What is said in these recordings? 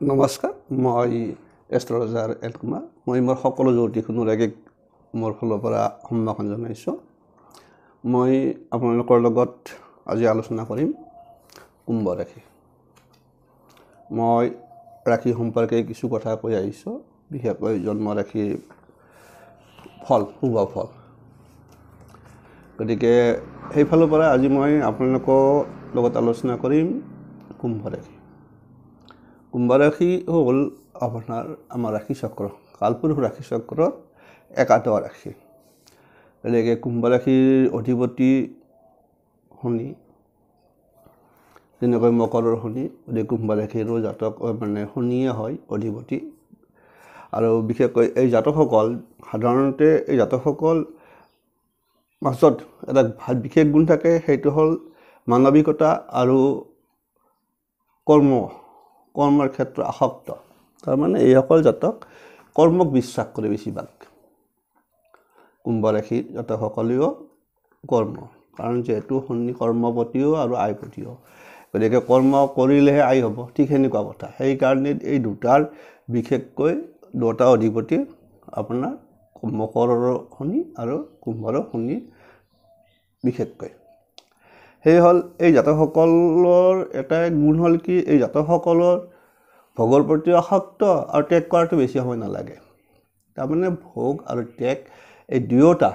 নমস্কাৰ, মই astrologer L Kumar. মই মোৰ সকলো জ্যোতিষ অনুৰাগীক মোৰ ফালৰ পৰা সম্ভাষণ জনাইছোঁ। মই আপোনালোকৰ লগত আজি আলোচনা কৰিম কুম্ভ ৰাশি। মই ৰাশি সম্পৰ্কে কিছু কথা কৈ আহিছোঁ, বিশেষকৈ জন্ম ৰাশিৰ ফল, শুভ ফল। গতিকে সেইফালৰ পৰা আজি মই আপোনালোকৰ লগত আলোচনা কৰিম কুম্ভ ৰাশি। কুম্ভ ৰাশি হ'ল আপোনাৰ আমাৰ ৰাশি চক্ৰ, কালপুৰুষ ৰাশি চক্ৰৰ একাদশ ৰাশি। গতিকে কুম্ভ ৰাশিৰ অধিপতি শনি, যেনেকৈ মকৰৰ শনি, গতিকে কুম্ভ ৰাশিৰো জাতক শনিয়ে হয় অধিপতি। আৰু বিশেষকৈ এই জাতকসকল সাধাৰণতে মাজত এটা বিশেষ গুণ থাকে, সেইটো হ'ল মানৱিকতা আৰু কৰ্মৰ ক্ষেত্ৰত আসক্ত। তাৰমানে এইসকল জাতক কৰ্মক বিশ্বাস কৰে বেছিভাগ। কুম্ভ ৰাশিৰ জাতকসকলেও কৰ্ম, কাৰণ যিহেতু শনি কৰ্মপতিও আৰু আয়পতিও, গতিকে কৰ্ম কৰিলেহে আয় হ'ব, ঠিক সেনেকুৱা কথা। সেইকাৰণে এই দুটাৰ বিশেষকৈ দুটা অধিপতি আপোনাৰ মকৰৰ শনি আৰু কুম্ভৰ শনি বিশেষকৈ। সেই হ'ল এই জাতকসকলৰ এটাই গুণ হ'ল কি, এই জাতকসকলৰ ভোগৰ প্ৰতি আসক্ত আৰু ত্যাগ কৰাটো বেছি সময় নালাগে। তাৰমানে ভোগ আৰু ত্যাগ এই দুয়োটা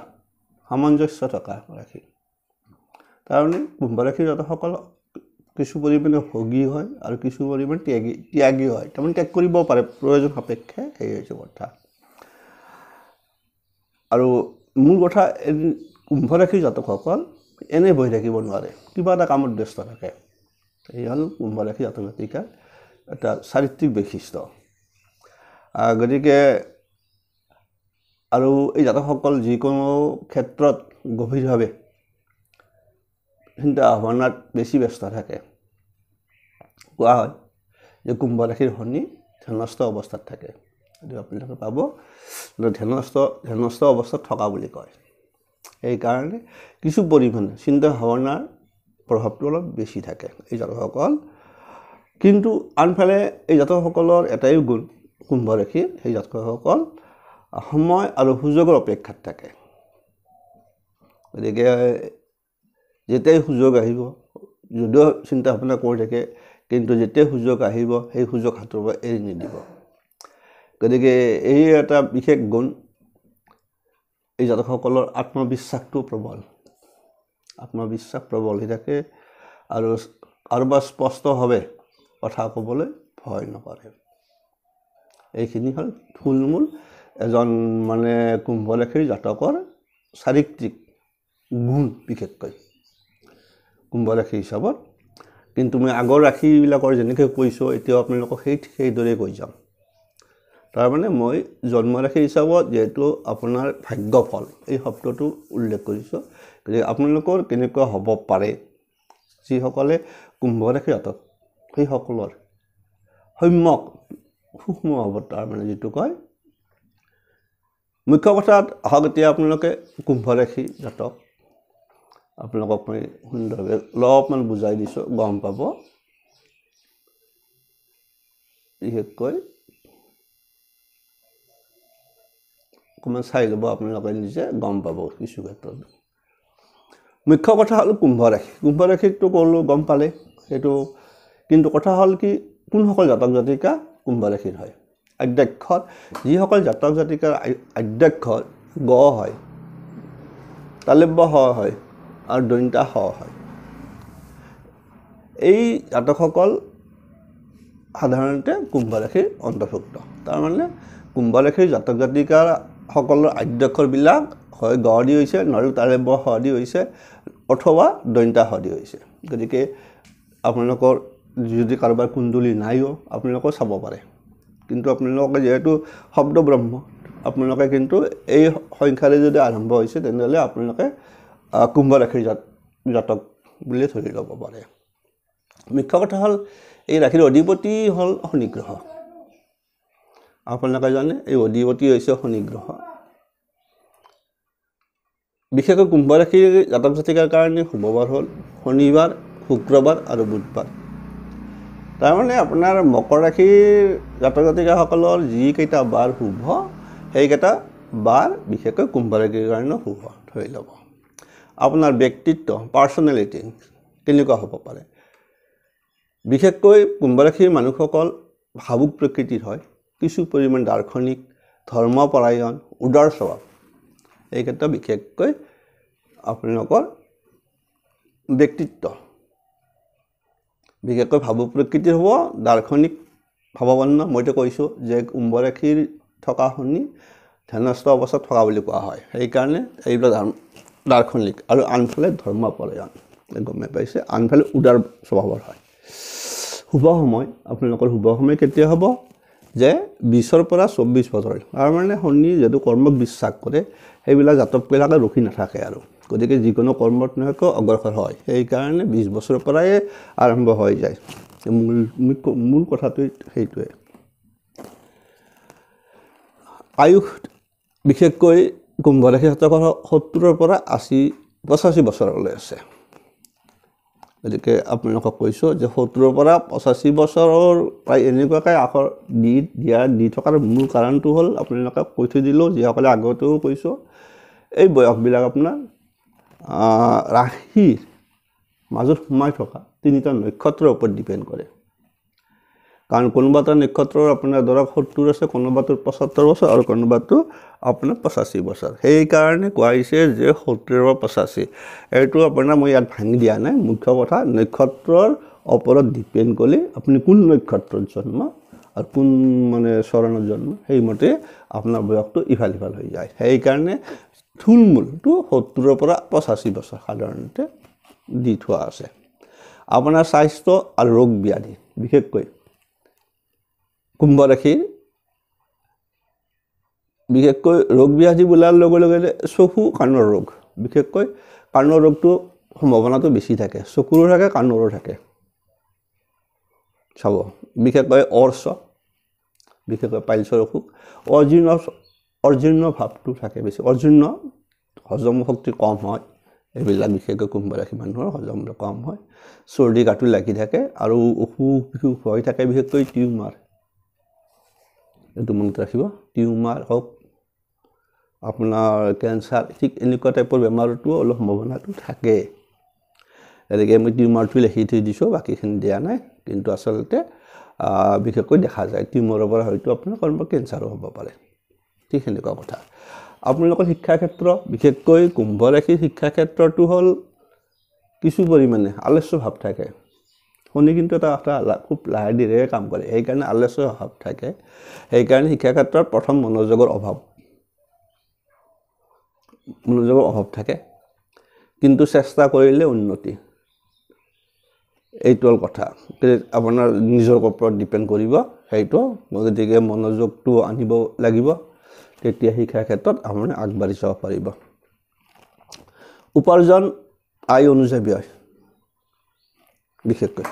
সামঞ্জস্য থকা ৰাশি। তাৰমানে কুম্ভ ৰাশিৰ জাতকসকল কিছু পৰিমাণে ভোগী হয় আৰু কিছু পৰিমাণে ত্যাগী হয়। তাৰমানে ত্যাগ কৰিব পাৰে প্ৰয়োজন সাপেক্ষে, সেই হৈছে কথা। আৰু মূল কথা, কুম্ভ ৰাশিৰ জাতকসকল এনেই বহি থাকিব নোৱাৰে, কিবা এটা কামত ব্যস্ত থাকে। এই হ'ল কুম্ভ ৰাশি জাতক জাতিকাৰ এটা চাৰিত্ৰিক বৈশিষ্ট্য। গতিকে আৰু এই জাতকসকল যিকোনো ক্ষেত্ৰত গভীৰভাৱে চিন্তা ভাৱনাত বেছি ব্যস্ত থাকে। কোৱা হয় যে কুম্ভ ৰাশিৰ শনি ধ্যানস্থ অৱস্থাত থাকে। গতিকে আপোনালোকে পাব ধ্যানস্থ অৱস্থাত থকা বুলি কয়। সেইকাৰণে কিছু পৰিমাণে চিন্তা ভাৱনাৰ প্ৰভাৱটো অলপ বেছি থাকে এই জাতকসকল। কিন্তু আনফালে এই জাতকসকলৰ এটাই গুণ, কুম্ভ ৰাশিৰ সেই জাতকসকল সময় আৰু সুযোগৰ অপেক্ষাত থাকে। গতিকে যেতিয়াই সুযোগ আহিব, যদিও চিন্তা ভাৱনা কৰি থাকে, কিন্তু যেতিয়াই সুযোগ আহিব সেই সুযোগ হাতৰ পৰা এৰি নিদিব। গতিকে এই এটা বিশেষ গুণ, এই জাতকসকলৰ আত্মবিশ্বাসটো প্ৰবল, আত্মবিশ্বাস প্ৰবল হৈ থাকে আৰু কাৰোবাৰ স্পষ্টভাৱে কথা ক'বলৈ ভয় নকৰে। এইখিনি হ'ল থুলমূল এজন কুম্ভ ৰাশিৰ জাতকৰ চাৰিত্ৰিক গুণ, বিশেষকৈ কুম্ভ ৰাশি হিচাপত। কিন্তু মই আগৰ ৰাশিবিলাকৰ যেনেকৈ কৈছোঁ, এতিয়াও আপোনালোকক সেইদৰে কৈ যাম। তাৰমানে মই জন্ম ৰাশি হিচাপত যিহেতু আপোনাৰ ভাগ্যফল এই শব্দটো উল্লেখ কৰিছোঁ। গতিকে আপোনালোকৰ কেনেকুৱা হ'ব পাৰে, যিসকলে কুম্ভ ৰাশি জাতক সেইসকলৰ সম্যক সূক্ষ্ম হ'ব, তাৰমানে যিটো কয়। মুখ্য কথাত আহক এতিয়া আপোনালোকে কুম্ভ ৰাশি জাতক, আপোনালোকক মই সুন্দৰভাৱে অলপমান বুজাই দিছোঁ, গম পাব। বিশেষকৈ অকণমান চাই ল'ব, আপোনালোকে নিজে গম পাব কিছু ক্ষেত্ৰত। মুখ্য কথা হ'ল কুম্ভ ৰাশি। কুম্ভ ৰাশিটো ক'লোঁ, গম পালে সেইটো। কিন্তু কথা হ'ল কি, কোনসকল জাতক জাতিকা কুম্ভ ৰাশিৰ হয়? আদ্যাক্ষৰ, যিসকল জাতক জাতিকাৰ আদ্যাক্ষৰ গ হয়, তালব্য হ হয় আৰু দন্তা হ হয়, এই জাতকসকল সাধাৰণতে কুম্ভ ৰাশিৰ অন্তৰ্ভুক্ত। তাৰমানে কুম্ভ ৰাশিৰ জাতক জাতিকাৰ সকলৰ আদ্যাক্ষৰবিলাক হয় গ দি হৈছে, নহ'লে তালব্য হ দি হৈছে, অথবা দন্তা হ দি হৈছে। গতিকে আপোনালোকৰ যদি কাৰোবাৰ কুণ্ডলী নাইও, আপোনালোকেও চাব পাৰে। কিন্তু আপোনালোকে যিহেতু শব্দ ব্ৰহ্ম, আপোনালোকে কিন্তু এই সংখ্যাৰে যদি আৰম্ভ হৈছে, তেনেহ'লে আপোনালোকে কুম্ভ ৰাশিৰ জাতক বুলি ধৰি ল'ব পাৰে। মুখ্য কথা হ'ল এই ৰাশিৰ অধিপতি হ'ল শনি গ্ৰহ। আপোনালোকে জানে এই অধিপতি হৈছে শনি গ্ৰহ। বিশেষকৈ কুম্ভ ৰাশিৰ জাতক জাতিকাৰ কাৰণে শুভবাৰ হ'ল শনিবাৰ, শুক্ৰবাৰ আৰু বুধবাৰ। তাৰমানে আপোনাৰ মকৰ ৰাশিৰ জাতক জাতিকাসকলৰ যিকেইটা বাৰ শুভ সেইকেইটা বাৰ বিশেষকৈ কুম্ভ ৰাশিৰ কাৰণে শুভ ধৰি ল'ব। আপোনাৰ ব্যক্তিত্ব পাৰ্চনেলিটি কেনেকুৱা হ'ব পাৰে, বিশেষকৈ কুম্ভ ৰাশিৰ মানুহসকল ভাবুক প্ৰকৃতিৰ হয়, কিছু পৰিমাণ দাৰ্শনিক, ধৰ্মপৰায়ণ, উদাৰ স্বভাৱ, এইকেইটা বিশেষকৈ আপোনালোকৰ ব্যক্তিত্ব বিশেষকৈ ভাবুক প্ৰকৃতিৰ হ'ব, দাৰ্শনিক ভাৱাপন্ন। মইতো কৈছোঁ যে কুম্ভ ৰাশিৰ থকা শনি ধনস্থ অৱস্থাত থকা বুলি কোৱা হয়, সেইকাৰণে এইবিলাক দাৰ্শনিক আৰু আনফালে ধৰ্মপৰায়ণ গমে পাইছে, আনফালে উদাৰ স্বভাৱৰ হয়। শুভ সময় আপোনালোকৰ শুভ সময় কেতিয়া হ'ব, যে 20ৰ পৰা 24 বছৰ। তাৰমানে শনি যিহেতু কৰ্মক বিশ্বাস কৰে, সেইবিলাক জাতকবিলাকে ৰখি নাথাকে আৰু, গতিকে যিকোনো কৰ্মত নহয়কৈ অগ্ৰসৰ হয়, সেইকাৰণে 20 বছৰৰ পৰাই আৰম্ভ হৈ যায়। মূল কথাটো সেইটোৱে। আয়ুস বিশেষকৈ কুম্ভ ৰাশি জাতকৰ 70ৰ পৰা 85 বছৰলৈ আছে। গতিকে আপোনালোকক কৈছোঁ যে 70ৰ পৰা 85 বছৰৰ প্ৰায় এনেকুৱাকৈ আখৰ দি থকাৰ মূল কাৰণটো হ'ল, আপোনালোকে কৈ থৈ দিলোঁ, যিসকলে আগতেও কৈছোঁ, এই বয়সবিলাক আপোনাৰ ৰাশিৰ মাজত সোমাই থকা 3টা নক্ষত্ৰৰ ওপৰত ডিপেণ্ড কৰে। কাৰণ কোনোবা এটা নক্ষত্ৰৰ আপোনাৰ ধৰক 70 আছে, কোনোবাটোৰ 75 বছৰ আৰু কোনোবাটো আপোনাৰ 85 বছৰ। সেইকাৰণে কোৱা হৈছে যে 70 পৰা 85, এইটো আপোনাৰ মই ইয়াত ভাঙি দিয়া নাই। মুখ্য কথা নক্ষত্ৰৰ ওপৰত ডিপেণ্ড কৰি আপুনি কোন নক্ষত্ৰত জন্ম আৰু কোন মানে চৰণত জন্ম, সেইমতে আপোনাৰ বয়সটো ইফাল সিফাল হৈ যায়। সেইকাৰণে থুলমূলটো 70ৰ পৰা 85 বছৰ সাধাৰণতে দি থোৱা আছে। আপোনাৰ স্বাস্থ্য আৰু ৰোগ ব্যাধি বিশেষকৈ কুম্ভ ৰাশিৰ বিশেষকৈ ৰোগ ব্যাধি বোলাৰ লগে লগে চকু কাণৰ ৰোগ, বিশেষকৈ কাণৰ ৰোগটো সম্ভাৱনাটো বেছি থাকে, চকুৰো থাকে কাণৰো থাকে। চাব বিশেষকৈ অৰ্চ, বিশেষকৈ পাইলছৰ অসুখ, অজীৰ্ণ ভাৱটো থাকে বেছি, অজীৰ্ণ, হজম শক্তি কম হয়, এইবিলাক বিশেষকৈ কুম্ভ ৰাশি মানুহৰ হজমটো কম হয়, চৰ্দি কাটো লাগি থাকে আৰু অসুখ বিসুখ হৈ থাকে, বিশেষকৈ টিউমাৰ, এইটো মনত ৰাখিব। টিউমাৰ হওক আপোনাৰ কেঞ্চাৰ, ঠিক এনেকুৱা টাইপৰ বেমাৰটো অলপ সম্ভাৱনাটো থাকে। গতিকে মই টিউমাৰটো লিখি থৈ দিছোঁ, বাকীখিনি দিয়া নাই, কিন্তু আচলতে বিশেষকৈ দেখা যায় টিউমাৰৰ পৰা হয়তো আপোনাৰ কোনোবা কেঞ্চাৰো হ'ব পাৰে, ঠিক সেনেকুৱা কথা। আপোনালোকৰ শিক্ষা ক্ষেত্ৰ বিশেষকৈ কুম্ভ ৰাশিৰ শিক্ষা ক্ষেত্ৰটো হ'ল কিছু পৰিমাণে আলস্য ভাৱ থাকে। শনি কিন্তু এটা খুব লাহে ধীৰে কাম কৰে, সেইকাৰণে আলস্য ভাৱ থাকে। সেইকাৰণে শিক্ষা ক্ষেত্ৰত প্ৰথম মনোযোগৰ অভাৱ থাকে, কিন্তু চেষ্টা কৰিলে উন্নতি, এইটো হ'ল কথা। আপোনাৰ নিজৰ ওপৰত ডিপেণ্ড কৰিব সেইটো, গতিকে মনোযোগটো আনিব লাগিব, তেতিয়া শিক্ষা ক্ষেত্ৰত আপুনি আগবাঢ়ি যাব পাৰিব। উপাৰ্জন আয় অনুযায়ী ব্যয়, বিশেষকৈ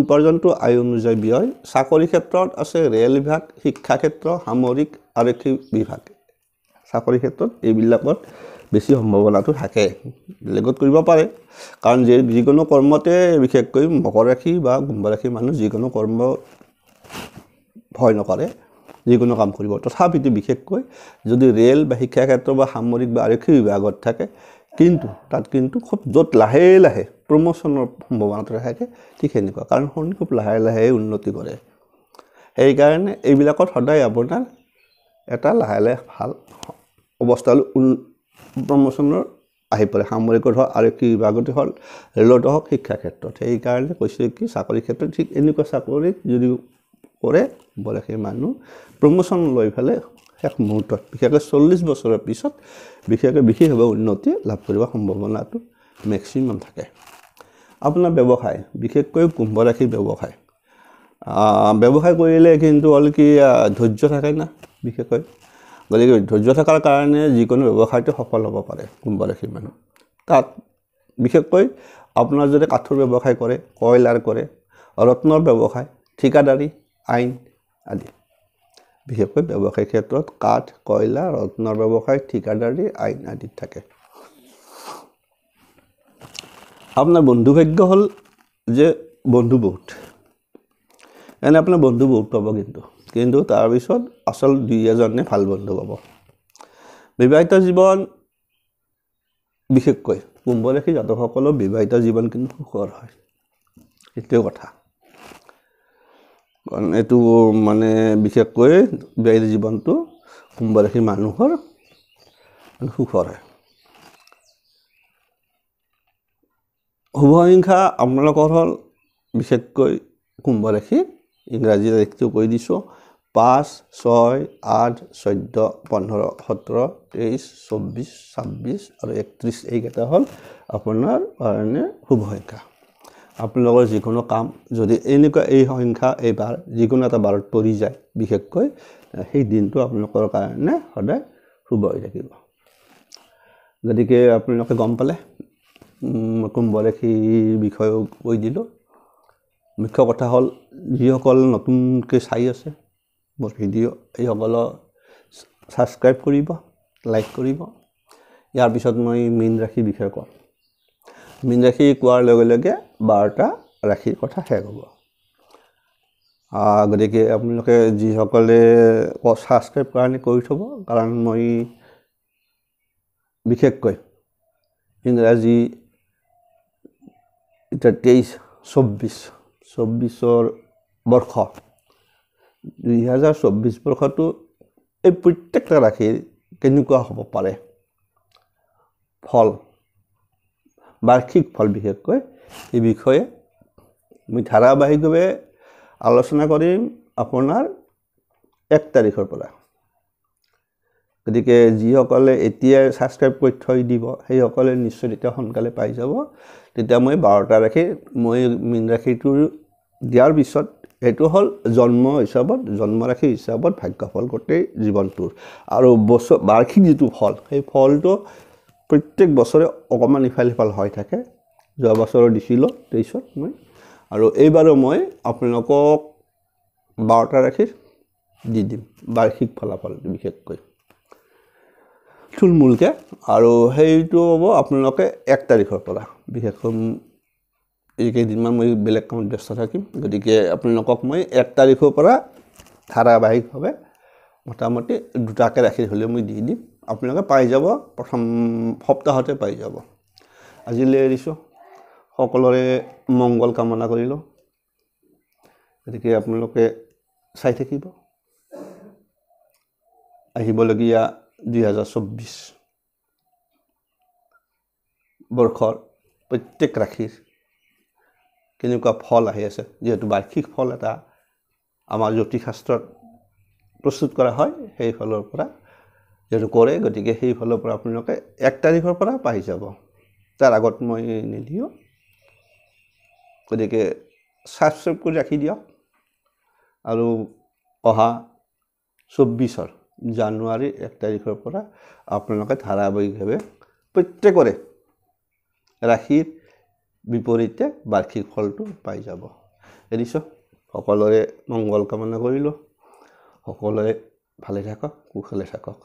উপাৰ্জনটো আয় অনুযায়ী ব্যয়। চাকৰি ক্ষেত্ৰত আছে ৰেল বিভাগ, শিক্ষা ক্ষেত্ৰ, সামৰিক, আৰক্ষী বিভাগ, চাকৰি ক্ষেত্ৰত এইবিলাকত বেছি সম্ভাৱনাটো থাকে। বেলেগত কৰিব পাৰে, কাৰণ যিকোনো কৰ্মতে বিশেষকৈ মকৰ ৰাশি বা কুম্ভ ৰাশি মানুহ যিকোনো কৰ্ম ভয় নকৰে, যিকোনো কাম কৰিব। তথাপিতো বিশেষকৈ যদি ৰেল বা শিক্ষা ক্ষেত্ৰ বা সামৰিক বা আৰক্ষী বিভাগত থাকে, কিন্তু তাত কিন্তু খুব য'ত লাহে লাহে প্ৰমোশ্যনৰ সম্ভাৱনাটো থাকে, ঠিক সেনেকুৱা, কাৰণ শনি খুব লাহে লাহে উন্নতি কৰে। সেইকাৰণে এইবিলাকত সদায় আপোনাৰ এটা লাহে লাহে ভাল অৱস্থালৈ প্ৰমোশ্যনৰ আহি পৰে, সামৰিকত হওক, আৰক্ষী বিভাগতে হওক, ৰেলতে হওক, শিক্ষা ক্ষেত্ৰত। সেইকাৰণে কৈছে কি চাকৰি ক্ষেত্ৰত ঠিক এনেকুৱা চাকৰিত যদি কৰে বয়সী মানুহ প্ৰমোশ্যন লৈ পেলাই শেষ মুহূৰ্তত, বিশেষকৈ 40 বছৰৰ পিছত বিশেষভাৱে উন্নতি লাভ কৰিব সম্ভাৱনাটো মেক্সিমাম থাকে। আপোনাৰ ব্যৱসায় বিশেষকৈ কুম্ভ ৰাশিৰ ব্যৱসায় কৰিলে কিন্তু হ'ল কি ধৈৰ্য থাকে না, বিশেষকৈ গতিকে ধৈৰ্য থকাৰ কাৰণে যিকোনো ব্যৱসায়টো সফল হ'ব পাৰে কুম্ভ ৰাশিৰ মানুহ। তাত বিশেষকৈ আপোনাৰ যদি কাঠৰ ব্যৱসায় কৰে, কয়লাৰ কৰে, ৰত্নৰ ব্যৱসায়, ঠিকাদাৰী, আইন আদি, বিশেষকৈ ব্যৱসায় ক্ষেত্ৰত কাঠ, কয়লা, ৰত্নৰ ব্যৱসায়, ঠিকাদাৰী, আইন আদিত থাকে। আপোনাৰ বন্ধুভাগ্য হ'ল যে বন্ধু বহুত এনে আপোনাৰ বন্ধু বহুত পাব কিন্তু তাৰপিছত আচল দুই এজনে ভাল বন্ধু পাব বিবাহিত জীৱন বিশেষকৈ কুম্ভ ৰাশি জাতকসকলৰ বিবাহিত জীৱন কিন্তু সুখৰ হয় এইটোৱে কথা কাৰণ এইটো মানে বিশেষকৈ বিবাহিত জীৱনটো কুম্ভ ৰাশিৰ মানুহৰ সুখৰ হয় শুভ সংখ্যা আপোনালোকৰ হ'ল বিশেষকৈ কুম্ভ ৰাশি ইংৰাজী তাৰিখটো কৈ দিছোঁ 5, 6, 8, 14, 15, 17, 23, 24, 26 আৰু 31 এইকেইটা হ'ল আপোনাৰ কাৰণে শুভ সংখ্যা আপোনালোকৰ যিকোনো কাম যদি এনেকুৱা এই সংখ্যা এইবাৰ যিকোনো এটা বাৰত পৰি যায় বিশেষকৈ সেই দিনটো আপোনালোকৰ কাৰণে সদায় শুভ হৈ থাকিব গতিকে আপোনালোকে গম পালে কুম্ভ ৰাশিৰ বিষয়ে কৈ দিলোঁ মুখ্য কথা হ'ল যিসকল নতুনকৈ চাই আছে মোৰ ভিডিঅ' এইসকলক ছাবস্ক্ৰাইব কৰিব লাইক কৰিব ইয়াৰ পিছত মই মীন ৰাশিৰ বিষয়ে কম মীন ৰাশি কোৱাৰ লগে লগে 12টা ৰাশিৰ কথা শেষ হ'ব গতিকে আপোনালোকে যিসকলে ছাবস্ক্ৰাইব কাৰণে কৰি থ'ব কাৰণ মই বিশেষকৈ ইংৰাজী এটা 23-24 বৰ্ষ 2024 বৰ্ষটো এই প্ৰত্যেকটা ৰাশিৰ কেনেকুৱা হ'ব পাৰে ফল বাৰ্ষিক ফল বিশেষকৈ এই বিষয়ে মই ধাৰাবাহিকভাৱে আলোচনা কৰিম আপোনাৰ 1 তাৰিখৰ পৰা গতিকে যিসকলে এতিয়াই ছাবস্ক্ৰাইব কৰি থৈ দিব সেইসকলে নিশ্চয় তেতিয়া সোনকালে পাই যাব তেতিয়া মই 12টা ৰাশি মই মীন ৰাশিটোৰ দিয়াৰ পিছত এইটো হ'ল জন্ম হিচাপত জন্ম ৰাশি হিচাপত ভাগ্যফল গোটেই জীৱনটোৰ আৰু বছৰ বাৰ্ষিক যিটো ফল সেই ফলটো প্ৰত্যেক বছৰে অকণমান ইফাল সিফাল হৈ থাকে যোৱা বছৰ দিছিলোঁ 23ত মই আৰু এইবাৰো মই আপোনালোকক 12টা ৰাশিৰ দি দিম বাৰ্ষিক ফলাফল বিশেষকৈ থুলমূলকৈ আৰু সেইটো হ'ব আপোনালোকে 1 তাৰিখৰ পৰা বিশেষকৈ এইকেইদিনমান মই বেলেগ কামত ব্যস্ত থাকিম গতিকে আপোনালোকক মই 1 তাৰিখৰ পৰা ধাৰাবাহিকভাৱে মোটামুটি 2টাকৈ ৰাশি হ'লে মই দি দিম আপোনালোকে পাই যাব প্ৰথম সপ্তাহতে পাই যাব আজিলৈ এৰিছোঁ সকলোৰে মংগল কামনা কৰিলোঁ গতিকে আপোনালোকে চাই থাকিব আহিবলগীয়া 2024 বৰ্ষৰ প্ৰত্যেক ৰাশিৰ কেনেকুৱা ফল আহি আছে যেহেতু বাৰ্ষিক ফল এটা আমাৰ জ্যোতিষশাস্ত্ৰত প্ৰস্তুত কৰা হয় সেই ফলৰ পৰা যেটো কৰে গতিকে সেই ফলৰ পৰা আপোনালোকে 1 তাৰিখৰ পৰা পাই যাব তাৰ আগত মই নিদিও গতিকে ছাবস্ক্ৰাইব কৰি ৰাখি দিয়ক আৰু অহা 24 জানুৱাৰী 1 তাৰিখৰ পৰা আপোনালোকে ধাৰাবাহিকভাৱে প্ৰত্যেকৰে ৰাশিৰ বিপৰীতে বাৰ্ষিক ফলটো পাই যাব এৰিছোঁ সকলোৰে মংগল কামনা কৰিলোঁ সকলোৰে ভালে থাকক কুশলে থাকক